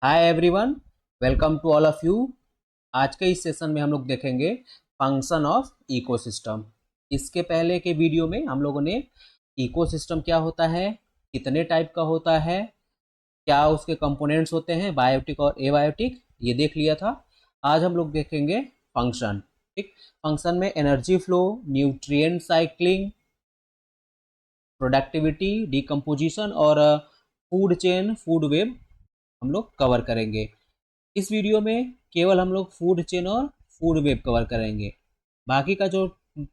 Hi everyone, welcome to all of you. आज के इस सेशन में हम लोग देखेंगे फंक्शन ऑफ इकोसिस्टम। इसके पहले के वीडियो में हम लोगों ने इकोसिस्टम क्या होता है, कितने टाइप का होता है, क्या उसके कंपोनेंट्स होते हैं बायोटिक और एबायोटिक, ये देख लिया था। आज हम लोग देखेंगे फंक्शन। ठीक, फंक्शन में energy flow, nutrient cycling, productivity, decomposition और फूड चेन, फूड वेब हम लोग कवर करेंगे। इस वीडियो में केवल हम लोग फूड चेन और फूड वेब कवर करेंगे। बाकी का जो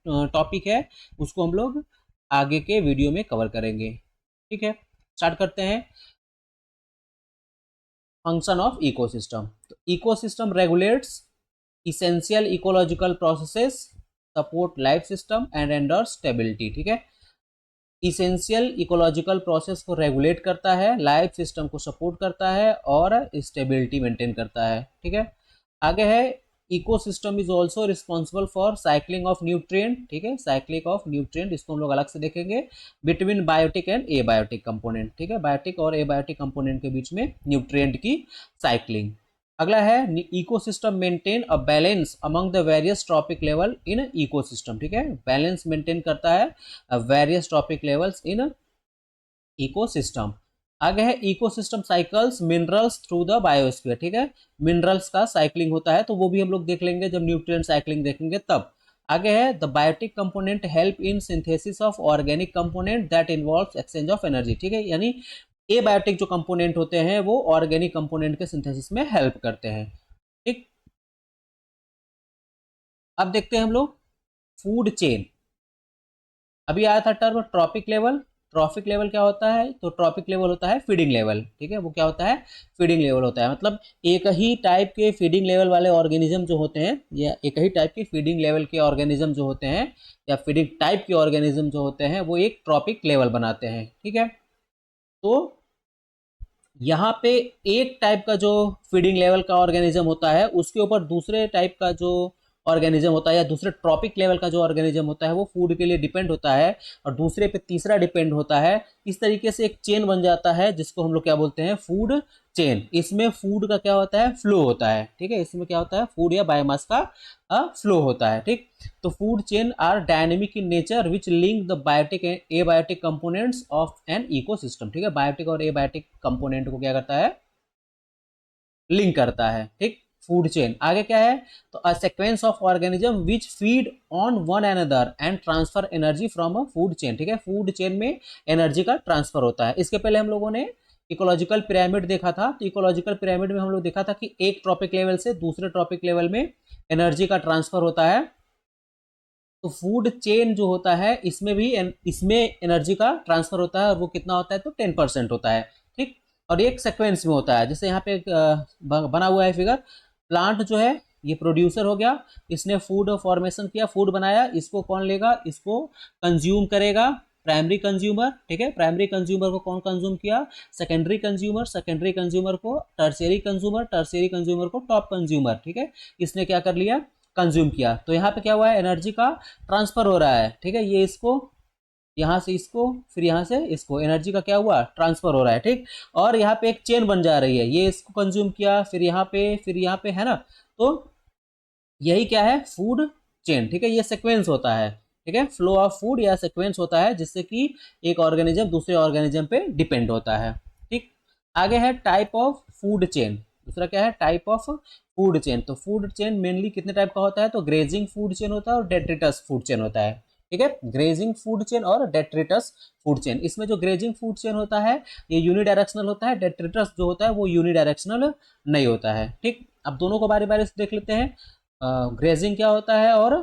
टॉपिक है उसको हम लोग आगे के वीडियो में कवर करेंगे। ठीक है, स्टार्ट करते हैं। Function of ecosystem. तो ecosystem regulates essential ecological processes, support life system and render stability. ठीक है, इसेंशियल इकोलॉजिकल प्रोसेस को रेगुलेट करता है, लाइफ सिस्टम को सपोर्ट करता है और स्टेबिलिटी मेंटेन करता है। ठीक है, आगे है ecosystem is also responsible for cycling of nutrient. ठीक है, साइक्लिंग ऑफ न्यूट्रिएंट इसको हम लोग अलग से देखेंगे, between biotic and abiotic component. ठीक है, बायोटिक और एबायोटिक कंपोनेंट के बीच में न्यूट्रिएंट की साइक्लिंग। अगला है ecosystem maintain a balance among the various trophic level in ecosystem. ठीक है, बैलेंस मेंटेन करता है various trophic levels in ecosystem. आगे है ecosystem cycles minerals through the biosphere. ठीक है, मिनरल्स का साइक्लिंग होता है, तो वो भी हम लोग देख लेंगे जब न्यूट्रिएंट साइक्लिंग देखेंगे तब। आगे है the biotic component help in synthesis of organic component that involves exchange of energy. ठीक है, यानी एबायोटिक जो कंपोनेंट होते हैं वो ऑर्गेनिक कंपोनेंट के सिंथेसिस में हेल्प करते हैं। ठीक, अब देखते हैं हम लोग फूड चेन। अभी आया था term trophic level. Trophic level क्या होता है? तो ट्रॉपिक लेवल होता है फीडिंग लेवल। ठीक है, वो क्या होता है? फीडिंग लेवल होता है, मतलब एक ही टाइप के फीडिंग लेवल वाले ऑर्गेनिज्म जो होते हैं, या एक ही टाइप के फीडिंग लेवल के ऑर्गेनिज्म जो होते हैं, या फीडिंग टाइप के ऑर्गेनिज्म जो होते हैं, वो एक ट्रॉपिक लेवल बनाते हैं। ठीक है, तो यहाँ पे एक टाइप का जो फीडिंग लेवल का ऑर्गेनिज्म होता है उसके ऊपर दूसरे टाइप का जो ऑर्गेनिज्म होता है, या दूसरे ट्रॉपिक लेवल का जो ऑर्गेनिज्म होता है वो फूड के लिए डिपेंड होता है, और दूसरे पे तीसरा डिपेंड होता है। इस तरीके से एक चेन बन जाता है जिसको हम लोग क्या बोलते हैं? Food chain. इसमें फूड का क्या होता है? फ्लो होता है। ठीक है, इसमें क्या होता है? फूड या बायोमास का फ्लो होता है। ठीक, तो food chain are dynamic in nature which link the biotic and abiotic components of an ecosystem. ठीक है, बायोटिक और एबायोटिक कंपोनेंट को क्या करता है? लिंक करता है। ठीक, फूड चेन। आगे क्या है? तो a sequence of organism which feed on one another and transfer energy from a food chain. ठीक है, फूड चेन में एनर्जी का ट्रांसफर होता है। इसके पहले हम लोगों ने इकोलॉजिकल पिरामिड देखा था, तो इकोलॉजिकल पिरामिड में हम लोग देखा था कि एक ट्रॉपिक लेवल से दूसरे ट्रॉपिक लेवल में एनर्जी का ट्रांसफर होता है। तो फूड चेन जो होता है इसमें भी इसमें एनर्जी का ट्रांसफर होता है, और वो कितना होता है? तो 10% होता है। ठीक, और एक सेक्वेंस में होता है, जैसे यहाँ पे बना हुआ है फिगर। प्लांट जो है ये प्रोड्यूसर हो गया, इसने फूड फॉर्मेशन किया, फूड बनाया, इसको कौन लेगा? इसको कंज्यूम करेगा प्राइमरी कंज्यूमर। ठीक है, प्राइमरी कंज्यूमर को कौन कंज्यूम किया? सेकेंडरी कंज्यूमर, सेकेंडरी कंज्यूमर को टर्शियरी कंज्यूमर, टर्शियरी कंज्यूमर को टॉप कंज्यूमर। ठीक है, इसने क्या कर लिया? कंज्यूम किया। तो यहाँ पे क्या हुआ है? एनर्जी का ट्रांसफर हो रहा है। ठीक है, ये इसको, यहाँ से इसको, फिर यहाँ से इसको, एनर्जी का क्या हुआ? ट्रांसफर हो रहा है। ठीक, और यहाँ पे एक चेन बन जा रही है, ये इसको कंज्यूम किया, फिर यहाँ पे, फिर यहाँ पे, है ना? तो यही क्या है? Food chain. ठीक है, ये सीक्वेंस होता है। ठीक है, फ्लो ऑफ फूड या सीक्वेंस होता है जिससे कि एक ऑर्गेनिज्म दूसरे ऑर्गेनिज्म पे डिपेंड होता है। ठीक, आगे है टाइप ऑफ फूड चेन। दूसरा क्या है? Type of food chain. तो फूड चेन मेनली कितने टाइप का होता है? तो ग्रेजिंग फूड चेन होता है और डेट्रिटस फूड चेन होता है। ठीक है, ग्रेजिंग फूड चेन और डेट्रिटस फूड चेन। इसमें जो ग्रेजिंग फूड चेन होता है ये यूनिडायरेक्शनल होता है, डेट्रिटस जो होता है वो यूनिडायरेक्शनल नहीं होता है। ठीक, अब दोनों को बारी बारी से देख लेते हैं, ग्रेजिंग क्या होता है और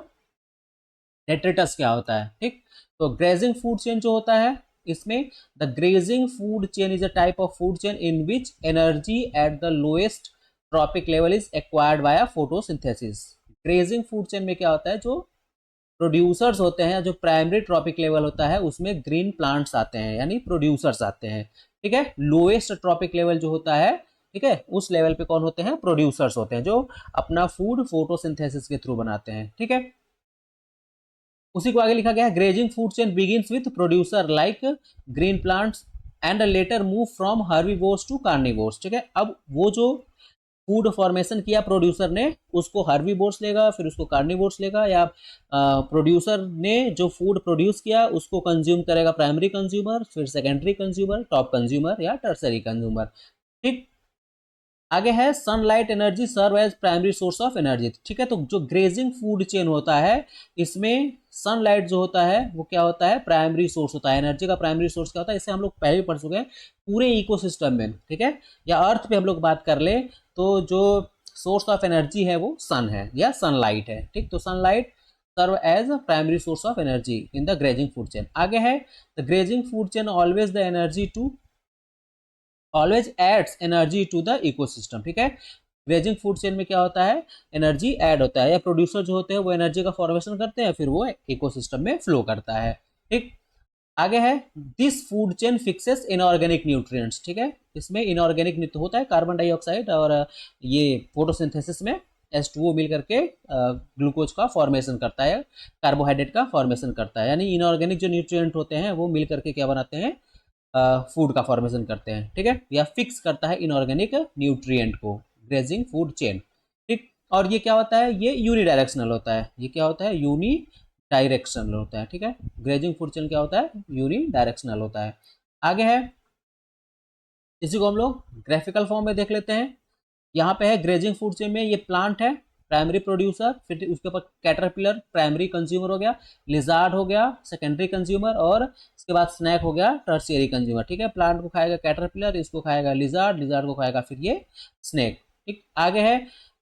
डेट्रिटस क्या होता है। ठीक, तो ग्रेजिंग फूड चेन जो होता है इसमें the grazing food chain is a type of food chain in which energy at the lowest trophic level is acquired by photosynthesis. Grazing food chain में क्या होता है? जो प्रोड्यूसर्स होते हैं, जो प्राइमरी ट्रॉपिक लेवल होता है उसमें ग्रीन प्लांट्स आते हैं, यानी प्रोड्यूसर्स आते हैं। ठीक है, लोएस्ट ट्रॉपिक लेवल जो होता है, ठीक है, उस लेवल पे कौन होते हैं? प्रोड्यूसर्स होते हैं, जो अपना फूड फोटोसिंथेसिस के थ्रू बनाते हैं। ठीक है, उसी को आगे लिखा गया है grazing food chain begins with producer like green plants and later move from herbivores to carnivores, ठीक है। अब वो जो फूड फॉर्मेशन किया प्रोड्यूसर ने, उसको हर्बीवोर्स लेगा, फिर उसको कार्निवोर्स लेगा, या प्रोड्यूसर ने जो फूड प्रोड्यूस किया उसको कंज्यूम करेगा प्राइमरी कंज्यूमर, फिर सेकेंडरी कंज्यूमर, टॉप कंज्यूमर या टर्सरी कंज्यूमर, ठीक। आगे है sunlight energy serve as primary source of energy, ठीक है। तो जो ग्रेजिंग फूड चेन होता है इसमें सनलाइट जो होता है वो क्या होता है, प्राइमरी सोर्स होता है। एनर्जी का प्राइमरी सोर्स क्या होता है, इसे हम लोग पहले भी पढ़ चुके हैं पूरे इकोसिस्टम में, ठीक है। या अर्थ पे हम लोग बात कर ले तो जो सोर्स ऑफ एनर्जी है वो सन है या सनलाइट है, ठीक। तो sunlight serve as primary source of energy in the grazing food chain. आगे है the grazing food chain always the energy to always adds energy to the ecosystem, ठीक है। ग्रेजिंग फूड चेन में क्या होता है, एनर्जी ऐड होता है, या प्रोड्यूसर जो होते हैं वो एनर्जी का फॉर्मेशन करते हैं, फिर वो इकोसिस्टम में फ्लो करता है, ठीक। आगे है this food chain fixes inorganic nutrients, ठीक है। इसमें इनऑर्गेनिक होता है कार्बन डाइऑक्साइड और ये फोटोसिंथेसिस में H2O मिल करके ग्लूकोज का फॉर्मेशन करता है, कार्बोहाइड्रेट का फॉर्मेशन करता है। यानी इनऑर्गेनिक जो न्यूट्रिएंट होते हैं वो मिल करके क्या बनाते हैं, फूड का फॉर्मेशन करते हैं, ठीक है। या फिक्स करता है इनऑर्गेनिक न्यूट्रिएंट को ग्रेजिंग फूड चेन, ठीक। और ये क्या होता है, ये यूनिडायरेक्शनल होता है, ये क्या होता है, यूनी डायरेक्शनल होता है, ठीक है। ग्रेजिंग फूड चेन क्या होता है, यूनी डायरेक्शनल होता है। आगे है, इसी को हम लोग ग्राफिकल फॉर्म में देख लेते हैं। यहाँ पे है ग्रेजिंग फूड चेन में ये प्लांट है प्राइमरी प्रोड्यूसर, फिर उसके ऊपर कैटरपिलर प्राइमरी कंज्यूमर हो गया, लिजार्ड हो गया सेकेंडरी कंज्यूमर, और उसके बाद स्नैक हो गया टर्शियरी कंज्यूमर, ठीक है। प्लांट को खाएगा कैटरपिलर, इसको खाएगा लिजार्ड, लिजार्ड को खाएगा फिर ये स्नैक, ठीक। आगे है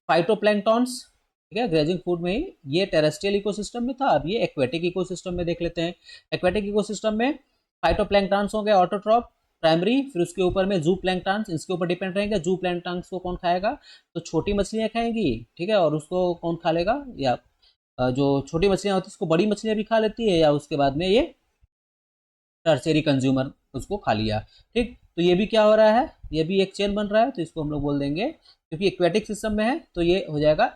फाइटोप्लैंक्टॉन्स, ठीक है। ग्रेजिंग फूड में ही ये टेरेस्ट्रियल इकोसिस्टम में था, अब ये एक्वेटिक इकोसिस्टम में देख लेते हैं। एक्वेटिक इकोसिस्टम में फाइटोप्लैंक्टॉन्स हो गए ऑटोट्रॉप प्राइमरी, फिर उसके ऊपर में जू प्लैंक्टन्स इसके ऊपर डिपेंड रहेंगे। जू प्लैंक्टन्स को कौन खाएगा, तो छोटी मछलियां खाएंगी, ठीक है। और उसको कौन खा लेगा, या जो छोटी मछलियां होती है उसको बड़ी मछलियां भी खा लेती है, या उसके बाद में ये टर्शियरी कंज्यूमर उसको खा लिया, ठीक। तो ये भी क्या हो रहा है, ये भी एक चेन बन रहा है, तो इसको हम लोग बोल देंगे, क्योंकि एक्वेटिक सिस्टम में है तो ये हो जाएगा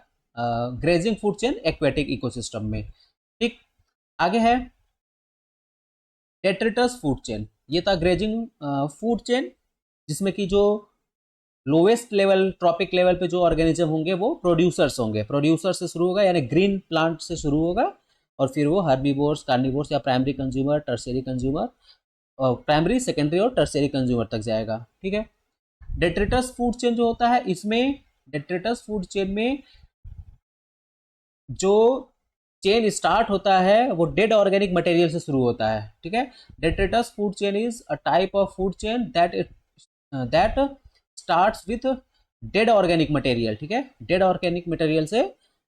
grazing food chain aquatic ecosystem में, ठीक। आगे है डेट्रिटस फूड चेन, ये था ग्रेजिंग फूड चेन जिसमें कि जो लोवेस्ट लेवल ट्रॉपिक लेवल पे जो ऑर्गेनिज्म होंगे वो प्रोड्यूसर्स होंगे, प्रोड्यूसर से शुरू होगा, यानी ग्रीन प्लांट से शुरू होगा, और फिर वो हर्बीवोर्स कार्निवोर्स या primary consumer tertiary consumer, primary secondary और टर्शियरी कंज्यूमर तक जाएगा, ठीक है। डेट्रिटस फूड चेन जो होता है इसमें, डेट्रिटस फूड चेन में जो चेन स्टार्ट होता है वो डेड ऑर्गेनिक मटेरियल से शुरू होता है, ठीक है। Detritus food chain is a type of food chain that starts with dead organic material, ठीक है। डेड ऑर्गेनिक मटेरियल से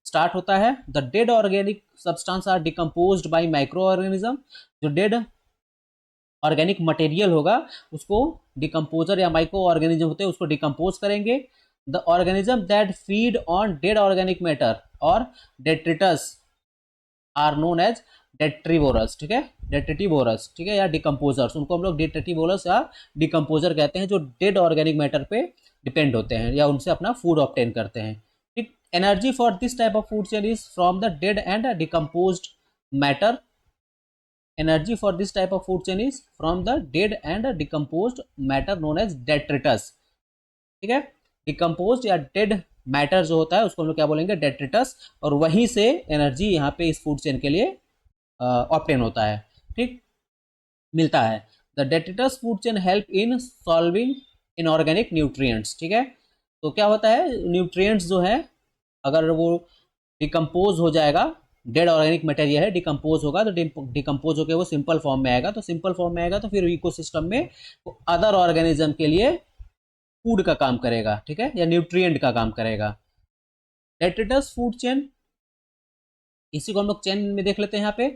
स्टार्ट होता है। The dead organic substance are decomposed by microorganism, जो डेड ऑर्गेनिक मटेरियल होगा उसको decomposer या micro organism होते हैं उसको डिकम्पोज करेंगे। The organism that feed on dead organic matter और detritus are known as detritivores, ठीक है। डेट्रिटिवोरस, ठीक है, या डिकम्पोजर्स, उनको हम लोग डेट्रिटिवोरस या डिकम्पोजर कहते हैं, जो डेड ऑर्गेनिक मैटर पे डिपेंड होते हैं या उनसे अपना फूड ऑब्टेन करते हैं, ठीक। Energy for this type of food chain is from the dead and decomposed matter. Energy for this type of food chain is from the dead and decomposed matter known as detritus, ठीक है। Decomposed या dead matter जो होता है उसको हम लोग क्या बोलेंगे, डेट्रिटस, और वहीं से एनर्जी यहाँ पे इस फूड चेन के लिए ऑप्टेन होता है, ठीक, मिलता है। The detritus food chain help in solving inorganic nutrients, ठीक है। तो क्या होता है, न्यूट्रिएंट्स जो है अगर वो डिकम्पोज हो जाएगा, डेड ऑर्गेनिक मटेरियल है डिकम्पोज होगा, तो डिकम्पोज होकर वो सिंपल फॉर्म में आएगा, तो सिंपल फॉर्म में आएगा तो फिर इकोसिस्टम में वो अदर ऑर्गेनिज्म के लिए फूड का काम करेगा, ठीक है, या न्यूट्रिएंट का काम करेगा। डेट्रिटस फूड चेन, इसी को हम लोग चेन में देख लेते हैं यहाँ पे।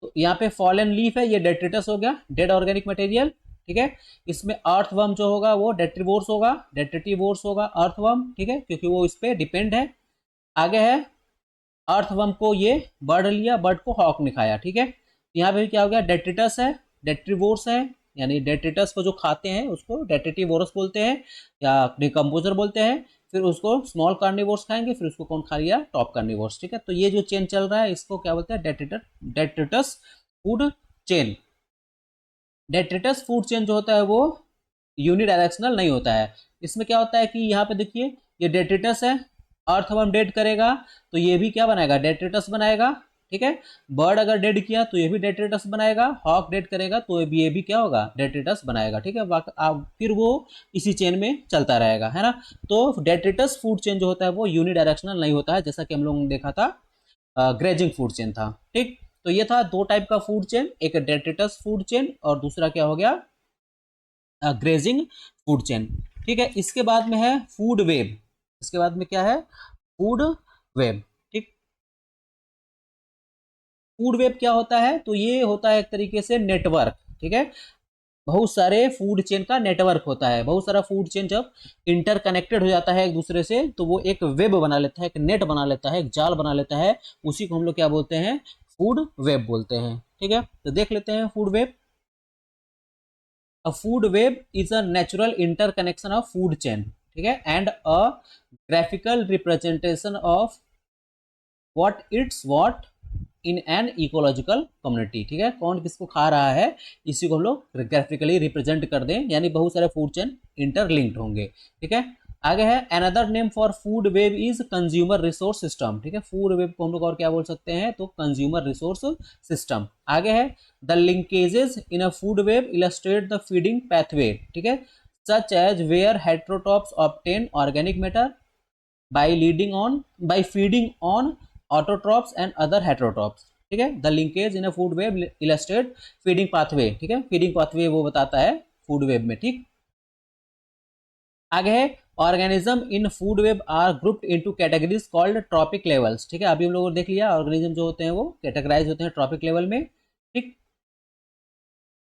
तो यहाँ पे फॉलन लीफ है, ये डेट्रिटस हो गया, डेड ऑर्गेनिक मटेरियल, ठीक है। इसमें अर्थवर्म जो होगा वो डेट्रीवोर्स होगा, डेट्रिटिवोर्स होगा अर्थवर्म, ठीक है, क्योंकि वो इस पे डिपेंड है। आगे है अर्थवर्म को ये बर्ड लिया, बर्ड को हॉक ने खाया, ठीक है। यहाँ पे क्या हो गया, डेट्रिटस है, डेट्रीवोर्स है, यानी डेट्रिटस को जो खाते हैं उसको डेट्रिटिवोरस बोलते हैं या डिकम्पोजर बोलते हैं। फिर उसको स्मॉल कार्निवोर्स खाएंगे, फिर उसको कौन खा लिया, टॉप कार्निवोर्स, ठीक है। तो ये जो चेन चल रहा है इसको क्या बोलते हैं, detritus food chain. Detritus food chain जो होता है वो यूनिडायरेक्शनल नहीं होता है। इसमें क्या होता है कि यहाँ पे देखिए ये डेट्रिटस है, अर्थवर्म डेड करेगा तो ये भी क्या बनाएगा, डेट्रिटस बनाएगा, ठीक है। बर्ड अगर डेड किया तो ये भी डेट्रिटस बनाएगा, हॉक डेड करेगा तो ये भी क्या होगा, डेट्रिटस बनाएगा, ठीक है। फिर वो इसी चेन में चलता रहेगा, है ना। तो डेट्रिटस फूड चेन जो होता है वो यूनिडायरेक्शनल नहीं होता है, जैसा कि हम लोगों ने देखा था ग्रेजिंग फूड चेन था, ठीक। तो ये था दो टाइप का फूड चेन, एक डेट्रिटस फूड चेन और दूसरा क्या हो गया, ग्रेजिंग फूड चेन, ठीक है। इसके बाद में है फूड वेब, इसके बाद में क्या है, फूड वेब, ठीक। फूड वेब क्या होता है, तो ये होता है एक तरीके से नेटवर्क, ठीक है। बहुत सारे फूड चेन का नेटवर्क होता है, बहुत सारा फूड चेन जब इंटरकनेक्टेड हो जाता है एक दूसरे से तो वो एक वेब बना लेता है, एक नेट बना लेता है, एक जाल बना लेता है, उसी को हम लोग क्या बोलते हैं, फूड वेब बोलते हैं, ठीक है। तो देख लेते हैं food web. A food web is a natural interconnection of food chain, ठीक है, and a graphical representation of what in an ecological community, ठीक है। कौन किसको खा रहा है इसी को हम लोग ग्राफिकली रिप्रेजेंट कर दें, यानी बहुत सारे फूड चेन इंटरलिंक्ड होंगे, ठीक है। आगे है another name for food web is consumer resource system, ठीक है। फूड वेब को हम लोग और क्या बोल सकते हैं, तो कंज्यूमर रिसोर्स सिस्टम। आगे है the linkages in a food web illustrate the feeding pathway, ठीक है, such as where heterotrophs obtain organic matter by feeding on autotrophs and other heterotrophs, ठीक है। The linkage in a food web illustrate feeding pathway, ठीक है, feeding pathway वो बताता है food web में, ठीक। आगे है organism in food web are grouped into categories called trophic levels, ठीक है। अभी हम लोगों ने देख लिया ऑर्गेनिज्म जो होते हैं वो कैटेगराइज होते हैं ट्रॉपिक लेवल में, ठीक।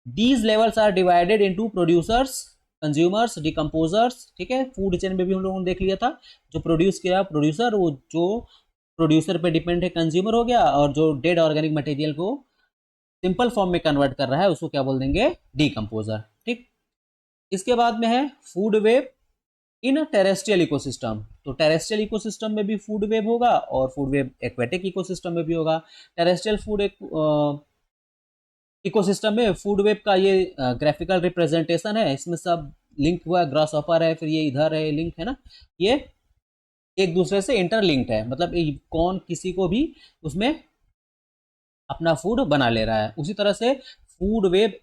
These levels are divided into producers, consumers, decomposers, ठीक है। फूड चेन में भी हम लोगों ने देख लिया था, जो प्रोड्यूस किया प्रोड्यूसर, वो जो प्रोड्यूसर पे डिपेंड है कंज्यूमर हो गया, और जो डेड ऑर्गेनिक मटेरियल को सिंपल फॉर्म में कन्वर्ट कर रहा है उसको क्या बोल देंगे, डिकम्पोजर, ठीक। इसके बाद में है food web in terrestrial ecosystem, तो टेरेस्ट्रियल इकोसिस्टम में भी फूड वेब होगा और फूड वेब एक्वेटिक इकोसिस्टम में भी होगा। टेरेस्ट्रियल फूड इकोसिस्टम में फूड वेब का ये ग्राफिकल रिप्रेजेंटेशन है, इसमें सब लिंक हुआ है, ग्रास ऑपर है, फिर ये इधर है लिंक, है ना, ये एक दूसरे से इंटरलिंक्ड है, मतलब कौन किसी को भी उसमें अपना फूड बना ले रहा है। उसी तरह से food web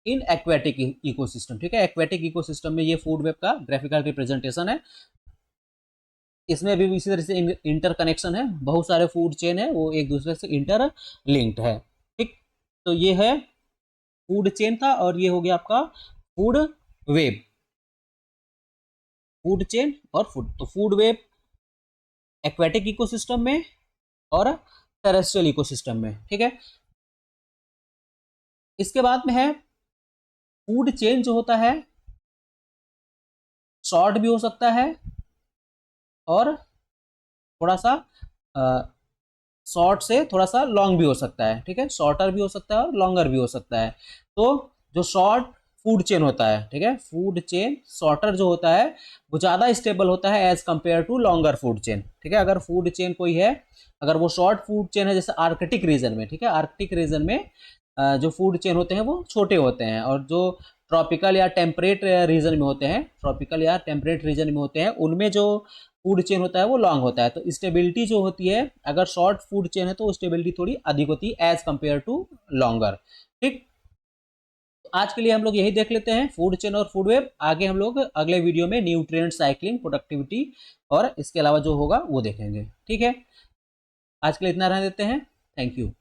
in aquatic ecosystem, ठीक है, एक्वेटिक इकोसिस्टम में ये फूड वेब का ग्राफिकल रिप्रेजेंटेशन है, इसमें भी इसी तरह से इंटरकनेक्शन है, बहुत सारे फूड चेन है वो एक दूसरे से इंटर लिंक्ड है, ठीक। तो ये है फूड चेन था, और ये हो गया आपका फूड वेब, फूड चेन और फूड। तो फूड वेब एक्वेटिक इकोसिस्टम में और टेरेस्ट्रियल इकोसिस्टम में, ठीक है। इसके बाद में है फूड चेन जो होता है शॉर्ट भी हो सकता है और थोड़ा सा शॉर्ट से थोड़ा सा लॉन्ग भी हो सकता है, ठीक है, शॉर्टर भी हो सकता है और लॉन्गर भी हो सकता है। तो जो शॉर्ट फूड चेन होता है, ठीक है, फूड चेन शॉर्टर जो होता है वो ज़्यादा स्टेबल होता है as compare to longer food chain, ठीक है। अगर फूड चेन कोई है, अगर वो शॉर्ट फूड चेन है जैसे आर्कटिक रीजन में, ठीक है, आर्कटिक रीजन में जो फूड चेन होते हैं वो छोटे होते हैं, और जो ट्रॉपिकल या टेम्परेट रीजन में होते हैं, ट्रॉपिकल या टेम्परेट रीजन में होते हैं, उनमें जो फूड चेन होता है वो लॉन्ग होता है। तो स्टेबिलिटी जो होती है अगर शॉर्ट फूड चेन है तो स्टेबिलिटी थोड़ी अधिक होती है एज कंपेयर टू लॉन्गर, ठीक। तो आज के लिए हम लोग यही देख लेते हैं फूड चेन और फूड वेब, आगे हम लोग अगले वीडियो में न्यूट्रिएंट साइक्लिंग, प्रोडक्टिविटी और इसके अलावा जो होगा वो देखेंगे, ठीक है। आज के लिए इतना रहने देते हैं, थैंक यू।